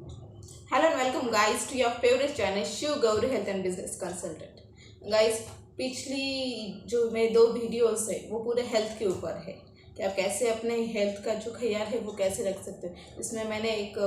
Hello and welcome guys to your favorite channel Shiv Gauri health and business consultant. Guys, पिछली जो मेरे दो videos है वो पूरे हेल्थ के ऊपर है कि आप कैसे अपने हेल्थ का जो ख्याल है वो कैसे रख सकते हो। इसमें मैंने एक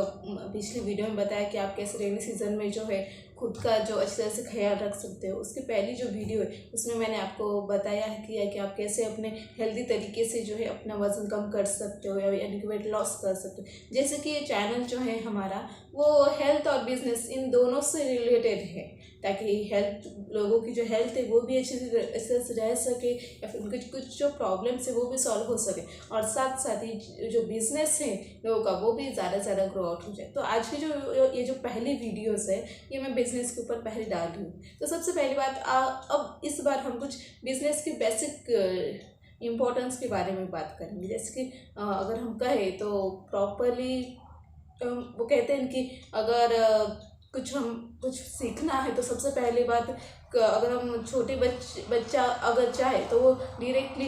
पिछली वीडियो में बताया कि आप कैसे रेनी सीजन में जो है खुद का जो अच्छी तरह से ख्याल रख सकते हो। उसकी पहली जो वीडियो है उसमें मैंने आपको बताया है कि आप कैसे अपने हेल्दी तरीके से जो है अपना वज़न कम कर सकते हो या यानी कि वेट लॉस कर सकते हो। जैसे कि ये चैनल जो है हमारा वो हेल्थ और बिजनेस इन दोनों से रिलेटेड है, ताकि हेल्थ लोगों की जो हेल्थ है वो भी अच्छे से रह सके या फिर उनके कुछ जो प्रॉब्लम्स है वो भी सॉल्व हो सके, और साथ साथ ही जो बिजनेस है लोगों का वो भी ज़्यादा से ज़्यादा ग्रो आउट हो जाए। तो आज की जो ये जो पहली वीडियोस है ये मैं बिजनेस के ऊपर पहले डाल रही हूँ। तो सबसे पहली बात अब इस बार हम कुछ बिजनेस की बेसिक इम्पोर्टेंस के बारे में बात करेंगे। जैसे कि अगर हम कहें तो प्रॉपरली वो कहते हैं कि अगर कुछ सीखना है तो सबसे पहली बात अगर हम छोटे बच्चा अगर चाहे तो वो डायरेक्टली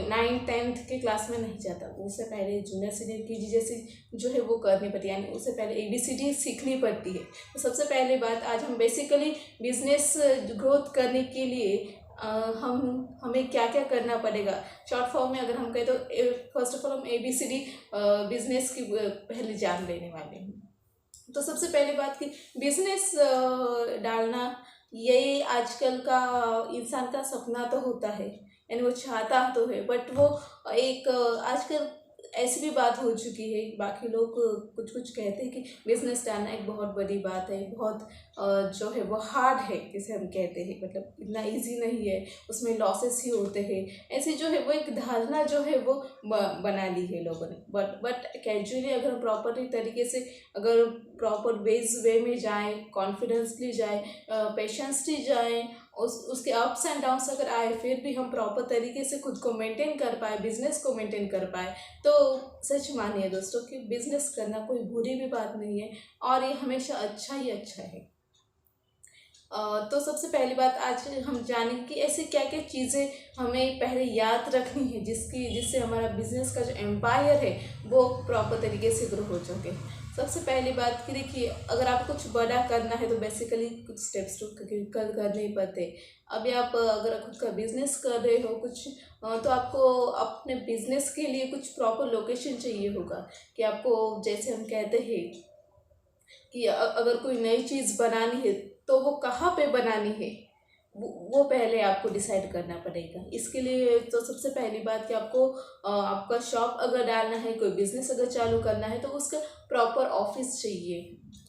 9th-10th के क्लास में नहीं जाता। उससे पहले जूनियर सीनियर केजी जैसी जो है वो करनी पड़ती है, यानी उससे पहले ABCD सीखनी पड़ती है। तो सबसे पहली बात आज हम बेसिकली बिजनेस ग्रोथ करने के लिए हमें क्या क्या करना पड़ेगा शॉर्ट फॉर्म में अगर हम कहें तो फर्स्ट ऑफ ऑल हम ABCD बिजनेस की पहले जान लेने वाले हैं। तो सबसे पहली बात कि बिजनेस डालना ये आजकल का इंसान का सपना तो होता है, यानी वो चाहता तो है, बट वो एक आजकल ऐसी भी बात हो चुकी है। बाकी लोग कुछ कुछ कहते हैं कि बिजनेस डालना एक बहुत बड़ी बात है, बहुत जो है वो हार्ड है जिसे हम कहते हैं, मतलब इतना इजी नहीं है, उसमें लॉसेस ही होते हैं। ऐसी जो है वो एक धारणा जो है वो बना ली है लोगों ने। बट कैजुअली अगर हम प्रॉपरली तरीके से अगर प्रॉपर वे में जाएं, कॉन्फिडेंसली जाएं, पेशेंसली जाएं, उसके अप्स एंड डाउन्स अगर आए फिर भी हम प्रॉपर तरीके से खुद को मेंटेन कर पाए, बिजनेस को मेंटेन कर पाए, तो सच मानिए दोस्तों कि बिजनेस करना कोई बुरी भी बात नहीं है और ये हमेशा अच्छा ही अच्छा है। तो सबसे पहली बात आज हम जानेंगे कि ऐसे क्या क्या चीज़ें हमें पहले याद रखनी है जिससे हमारा बिजनेस का जो एम्पायर है वो प्रॉपर तरीके से ग्रो हो सके। सबसे पहली बात कि देखिए, अगर आप कुछ बड़ा करना है तो बेसिकली कुछ स्टेप्स तो करने ही पड़ते। अभी आप अगर खुद का बिजनेस कर रहे हो कुछ तो आपको अपने बिजनेस के लिए कुछ प्रॉपर लोकेशन चाहिए होगा कि आपको, जैसे हम कहते हैं कि अगर कोई नई चीज़ बनानी है तो वो कहाँ पे बनानी है वो पहले आपको डिसाइड करना पड़ेगा। इसके लिए तो सबसे पहली बात कि आपको आपका शॉप अगर डालना है, कोई बिजनेस अगर चालू करना है तो उसका प्रॉपर ऑफिस चाहिए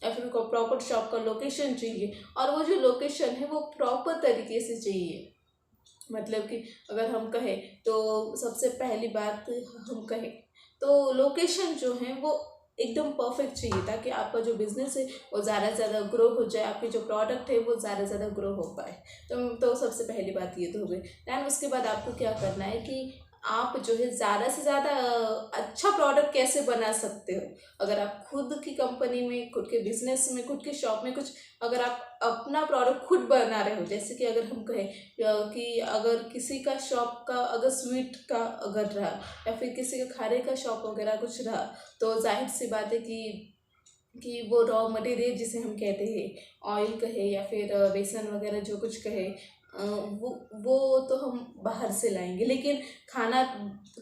या फिर प्रॉपर शॉप का लोकेशन चाहिए, और वो जो लोकेशन है वो प्रॉपर तरीके से चाहिए। मतलब कि अगर हम कहें तो सबसे पहली बात हम कहें तो लोकेशन जो है वो एकदम परफेक्ट चाहिए, ताकि आपका जो बिज़नेस है वो ज़्यादा से ज़्यादा ग्रो हो जाए, आपके जो प्रोडक्ट है वो ज़्यादा से ज़्यादा ग्रो हो पाए। तो सबसे पहली बात ये तो हो गई। दैन उसके बाद आपको क्या करना है कि आप जो है ज़्यादा से ज़्यादा अच्छा प्रोडक्ट कैसे बना सकते हो। अगर आप खुद की कंपनी में, खुद के बिजनेस में, खुद के शॉप में कुछ अगर आप अपना प्रोडक्ट खुद बना रहे हो, जैसे कि अगर हम कहें कि अगर किसी का शॉप का अगर स्वीट का अगर रहा या फिर किसी का खाने का शॉप वगैरह कुछ रहा, तो जाहिर सी बात है कि वो रॉ मटेरियल जिसे हम कहते हैं, ऑयल कहे या फिर बेसन वगैरह जो कुछ कहे, वो तो हम बाहर से लाएंगे। लेकिन खाना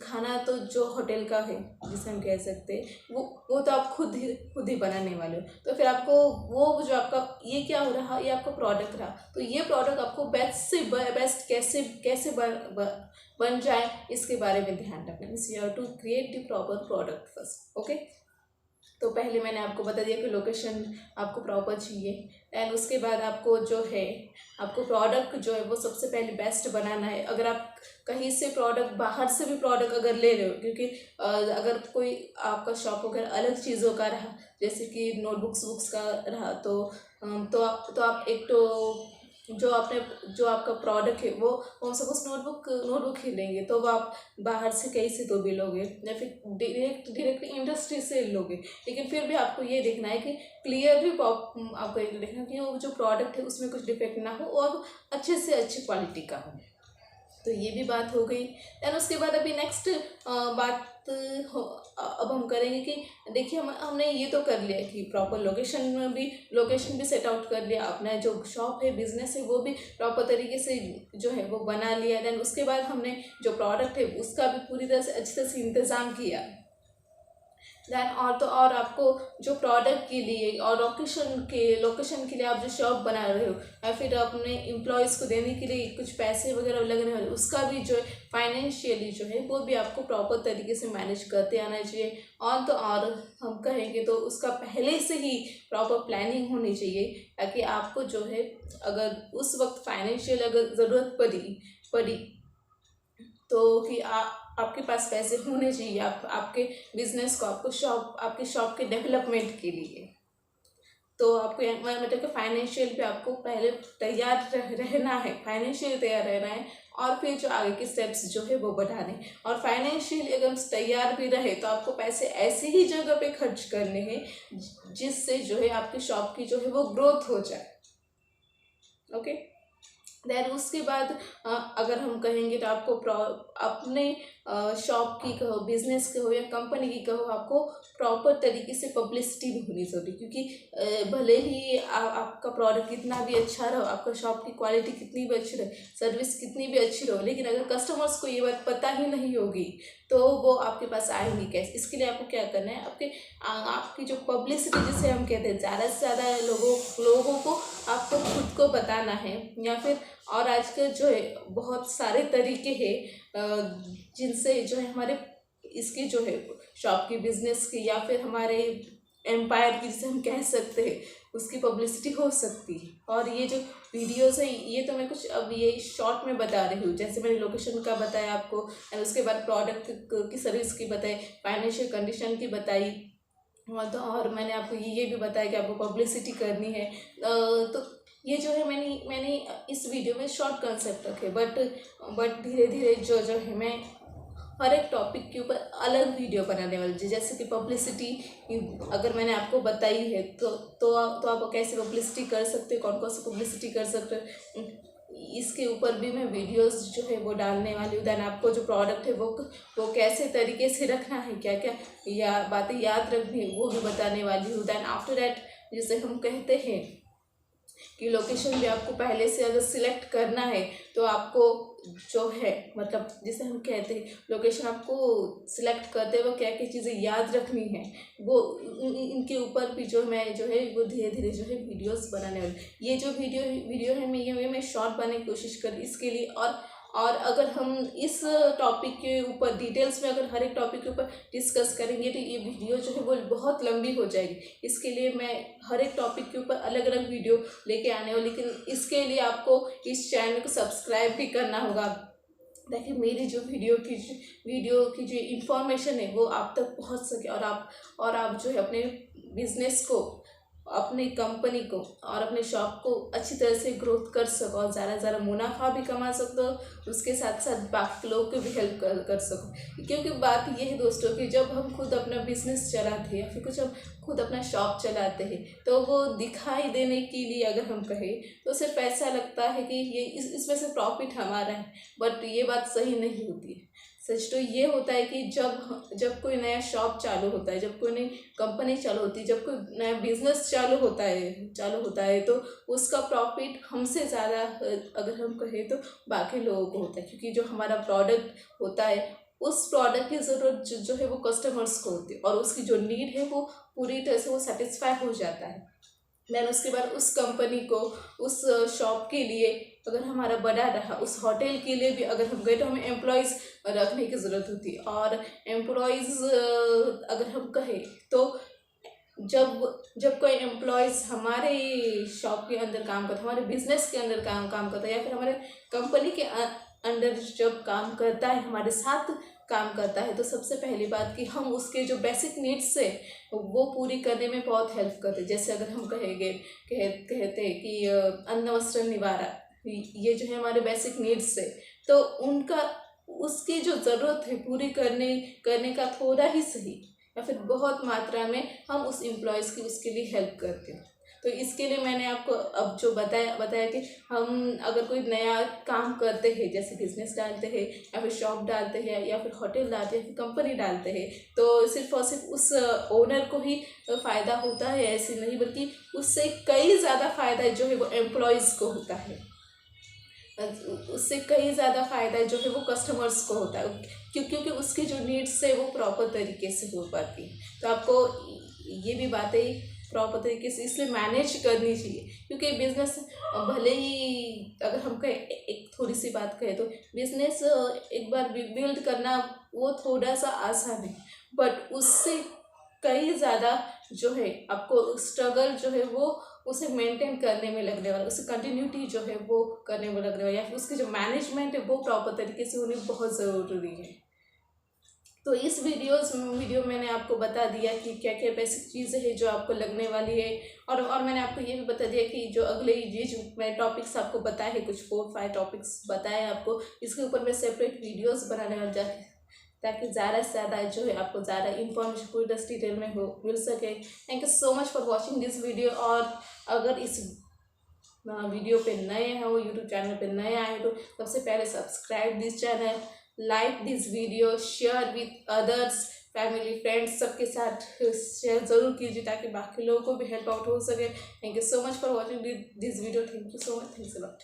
खाना तो जो होटल का है जिसे हम कह सकते हैं वो तो आप खुद ही बनाने वाले हो। तो फिर आपको वो जो आपका ये क्या हो रहा, ये आपका प्रोडक्ट रहा, तो ये प्रोडक्ट आपको बेस्ट से बेस्ट कैसे कैसे बन जाए इसके बारे में ध्यान रखना। Means you have to create the proper product first. Okay, तो पहले मैंने आपको बता दिया कि लोकेशन आपको प्रॉपर चाहिए। एंड उसके बाद आपको जो है आपको प्रोडक्ट जो है वो सबसे पहले बेस्ट बनाना है। अगर आप कहीं से प्रोडक्ट, बाहर से भी प्रोडक्ट अगर ले रहे हो, क्योंकि अगर कोई आपका शॉप वगैरह अलग चीज़ों का रहा, जैसे कि नोटबुक्स बुक्स का रहा, तो आप एक तो जो आपका प्रोडक्ट है वो सपोज नोटबुक ही लेंगे तो वो आप बाहर से कहीं से तो भी लोगे या फिर डायरेक्टली इंडस्ट्री से लोगे। लेकिन फिर भी आपको ये देखना है कि क्लियरली आपको ये देखना है कि वो जो प्रोडक्ट है उसमें कुछ डिफेक्ट ना हो और अच्छे से अच्छी क्वालिटी का हो। तो ये भी बात हो गई। दैन उसके बाद अभी नेक्स्ट बात अब हम करेंगे कि देखिए हमने ये तो कर लिया कि प्रॉपर लोकेशन भी सेट आउट कर लिया, अपना जो शॉप है बिजनेस है वो भी प्रॉपर तरीके से जो है वो बना लिया। दैन उसके बाद हमने जो प्रोडक्ट है उसका भी पूरी तरह से अच्छी तरह से इंतज़ाम किया। दैन और आपको जो प्रोडक्ट के लिए और लोकेशन के लिए आप जो शॉप बना रहे हो या फिर अपने एम्प्लॉयज़ को देने के लिए कुछ पैसे वगैरह लगने वाले, उसका भी जो है फाइनेंशियली जो है वो भी आपको प्रॉपर तरीके से मैनेज करते आना चाहिए। और हम कहेंगे तो उसका पहले से ही प्रॉपर प्लानिंग होनी चाहिए, ताकि आपको जो है अगर उस वक्त फाइनेंशियल अगर ज़रूरत पड़ी तो कि आपके पास पैसे होने चाहिए आपके बिजनेस को, आपकी शॉप के डेवलपमेंट के लिए। तो आपको मतलब कि फाइनेंशियल पे आपको पहले तैयार रहना है, फाइनेंशियल तैयार रहना है, और फिर जो आगे के स्टेप्स जो है वो बढ़ाने। और फाइनेंशियली अगर तैयार भी रहे तो आपको पैसे ऐसी ही जगह पे खर्च करने हैं जिससे जो है आपकी शॉप की जो है वो ग्रोथ हो जाए। ओके। दैन उसके बाद अगर हम कहेंगे तो आपको अपने शॉप की कहो, बिजनेस के हो या कंपनी की कहो, आपको प्रॉपर तरीके से पब्लिसिटी भी होनी ज़रूरी, क्योंकि भले ही आपका प्रोडक्ट कितना भी अच्छा रहो, आपका शॉप की क्वालिटी कितनी भी अच्छी रहे, सर्विस कितनी भी अच्छी रहो, लेकिन अगर कस्टमर्स को ये बात पता ही नहीं होगी तो वो आपके पास आएंगे कैसे। इसके लिए आपको क्या करना है, आपकी जो पब्लिसिटी जिसे हम कहते हैं, ज़्यादा से ज़्यादा लोगों को आपको खुद को बताना है, या फिर और आजकल जो है बहुत सारे तरीके हैं जिनसे जो है हमारे इसकी जो है शॉप की, बिजनेस की, या फिर हमारे एम्पायर की जिसे हम कह सकते हैं, उसकी पब्लिसिटी हो सकती है। और ये जो वीडियोस है ये तो मैं कुछ अब ये शॉर्ट में बता रही हूँ, जैसे मैंने लोकेशन का बताया आपको, और उसके बाद प्रोडक्ट की सर्विस की बताई, फाइनेंशियल कंडीशन की बताई, और मैंने आपको ये भी बताया कि आपको पब्लिसिटी करनी है। तो ये जो है मैंने इस वीडियो में शॉर्ट कंसेप्ट रखे, बट धीरे धीरे जो है मैं हर एक टॉपिक के ऊपर अलग वीडियो बनाने वाली हूँ। जैसे कि पब्लिसिटी अगर मैंने आपको बताई है तो आप कैसे पब्लिसिटी कर सकते हो, कौन कौन सी पब्लिसिटी कर सकते हो, इसके ऊपर भी मैं वीडियोस जो है वो डालने वाली हूँ। दैन आपको जो प्रोडक्ट है वो कैसे तरीके से रखना है, क्या क्या या बातें याद रखनी है वो भी बताने वाली हूँ। दैन आफ्टर दैट जिसे हम कहते हैं कि लोकेशन भी आपको पहले से अगर सिलेक्ट करना है तो आपको जो है मतलब जिसे हम कहते हैं लोकेशन आपको सिलेक्ट करते वक्त क्या क्या चीज़ें याद रखनी है, वो इनके ऊपर भी जो मैं जो है वो धीरे धीरे जो है वीडियोस बनाने वाली। ये जो वीडियो है मैं शॉर्ट बनाने की कोशिश कर इसके लिए। और अगर हम इस टॉपिक के ऊपर डिटेल्स में अगर हर एक टॉपिक के ऊपर डिस्कस करेंगे तो ये वीडियो जो है वो बहुत लंबी हो जाएगी। इसके लिए मैं हर एक टॉपिक के ऊपर अलग अलग वीडियो लेके आने वाली, लेकिन इसके लिए आपको इस चैनल को सब्सक्राइब भी करना होगा ताकि मेरी जो वीडियो की जो इंफॉर्मेशन है वो आप तक पहुंच सके, और आप जो है अपने बिजनेस को, अपनी कंपनी को और अपने शॉप को अच्छी तरह से ग्रोथ कर सको और ज़्यादा मुनाफा भी कमा सकते हो, उसके साथ साथ बाकी लोगों को भी हेल्प कर सको। क्योंकि बात ये है दोस्तों कि जब हम खुद अपना बिजनेस चलाते हैं या फिर कुछ हम खुद अपना शॉप चलाते हैं तो वो दिखाई देने के लिए अगर हम कहें तो सिर्फ ऐसा लगता है कि ये इसमें से प्रॉफिट हमारा है, बट ये बात सही नहीं होती है। सच तो ये होता है कि जब कोई नया शॉप चालू होता है, जब कोई नई कंपनी चालू होती है, जब कोई नया बिजनेस चालू होता है तो उसका प्रॉफिट हमसे ज़्यादा अगर हम कहें तो बाकी लोगों को होता है, क्योंकि जो हमारा प्रोडक्ट होता है उस प्रोडक्ट की ज़रूरत जो है वो कस्टमर्स को होती है और उसकी जो नीड है वो पूरी तरह से वो सेटिस्फाई हो जाता है। देन उसके बाद उस कंपनी को, उस शॉप के लिए अगर हमारा बड़ा रहा, उस होटल के लिए भी अगर हम गए तो हमें एम्प्लॉयज़ रखने की ज़रूरत होती है। और एम्प्लॉयज़ अगर हम कहें तो जब कोई एम्प्लॉयज़ हमारे शॉप के अंदर काम करता है, हमारे बिजनेस के अंदर काम करता है, या फिर हमारे कंपनी के अंडर जब काम करता है, हमारे साथ काम करता है, तो सबसे पहली बात कि हम उसके जो बेसिक नीड्स है वो पूरी करने में बहुत हेल्प करते हैं। जैसे अगर हम कहते हैं कि अन्न वस्त्र निवारा, ये जो है हमारे बेसिक नीड्स है, तो उसकी जो ज़रूरत है पूरी करने का थोड़ा ही सही या फिर बहुत मात्रा में हम उस एम्प्लॉयज़ की उसके लिए हेल्प करते हैं। तो इसके लिए मैंने आपको अब जो बताया कि हम अगर कोई नया काम करते हैं, जैसे बिजनेस डालते हैं या फिर शॉप डालते हैं या फिर होटल डालते हैं, कंपनी डालते हैं, तो सिर्फ और सिर्फ उस ओनर को ही फ़ायदा होता है ऐसे नहीं, बल्कि उससे कई ज़्यादा फ़ायदा जो है वो एम्प्लॉयज़ को होता है, उससे कई ज़्यादा फ़ायदा जो है वो कस्टमर्स को होता है, क्योंकि उसकी जो नीड्स है वो प्रॉपर तरीके से हो पाती है। तो आपको ये भी बातें प्रॉपर तरीके से इसलिए मैनेज करनी चाहिए, क्योंकि बिजनेस भले ही अगर हम कहें, एक थोड़ी सी बात कहें तो बिजनेस एक बार बिल्ड करना वो थोड़ा सा आसान है, बट उससे कई ज़्यादा जो है आपको स्ट्रगल जो है वो उसे मेंटेन करने में लगने वाला, उससे कंटिन्यूटी जो है वो करने में लगने वाला, या फिर उसकी जो मैनेजमेंट है वो प्रॉपर तरीके से होनी बहुत ज़रूरी है। तो इस वीडियो मैंने आपको बता दिया कि क्या क्या बेसिक चीज़ें हैं जो आपको लगने वाली है, और मैंने आपको ये भी बता दिया कि जो अगले ये जो मैं टॉपिक्स आपको बताए हैं, कुछ 4-5 टॉपिक्स बताए आपको, इसके ऊपर मैं सेपरेट वीडियोस बनाने वाला जाके, ताकि ज़्यादा से ज़्यादा जो है आपको ज़्यादा इन्फॉर्मेशन पूरी डिटेल में हो मिल सके। Thank you so much for watching this video. और अगर इस वीडियो पे नए हैं, वो यूट्यूब चैनल पे नए आए तो सबसे पहले subscribe this channel, like this video, share with others, family friends सबके साथ शेयर ज़रूर कीजिए ताकि बाकी लोगों को भी हेल्प आउट हो सके। Thank you so much for watching this video. Thank you so much. Thanks a lot.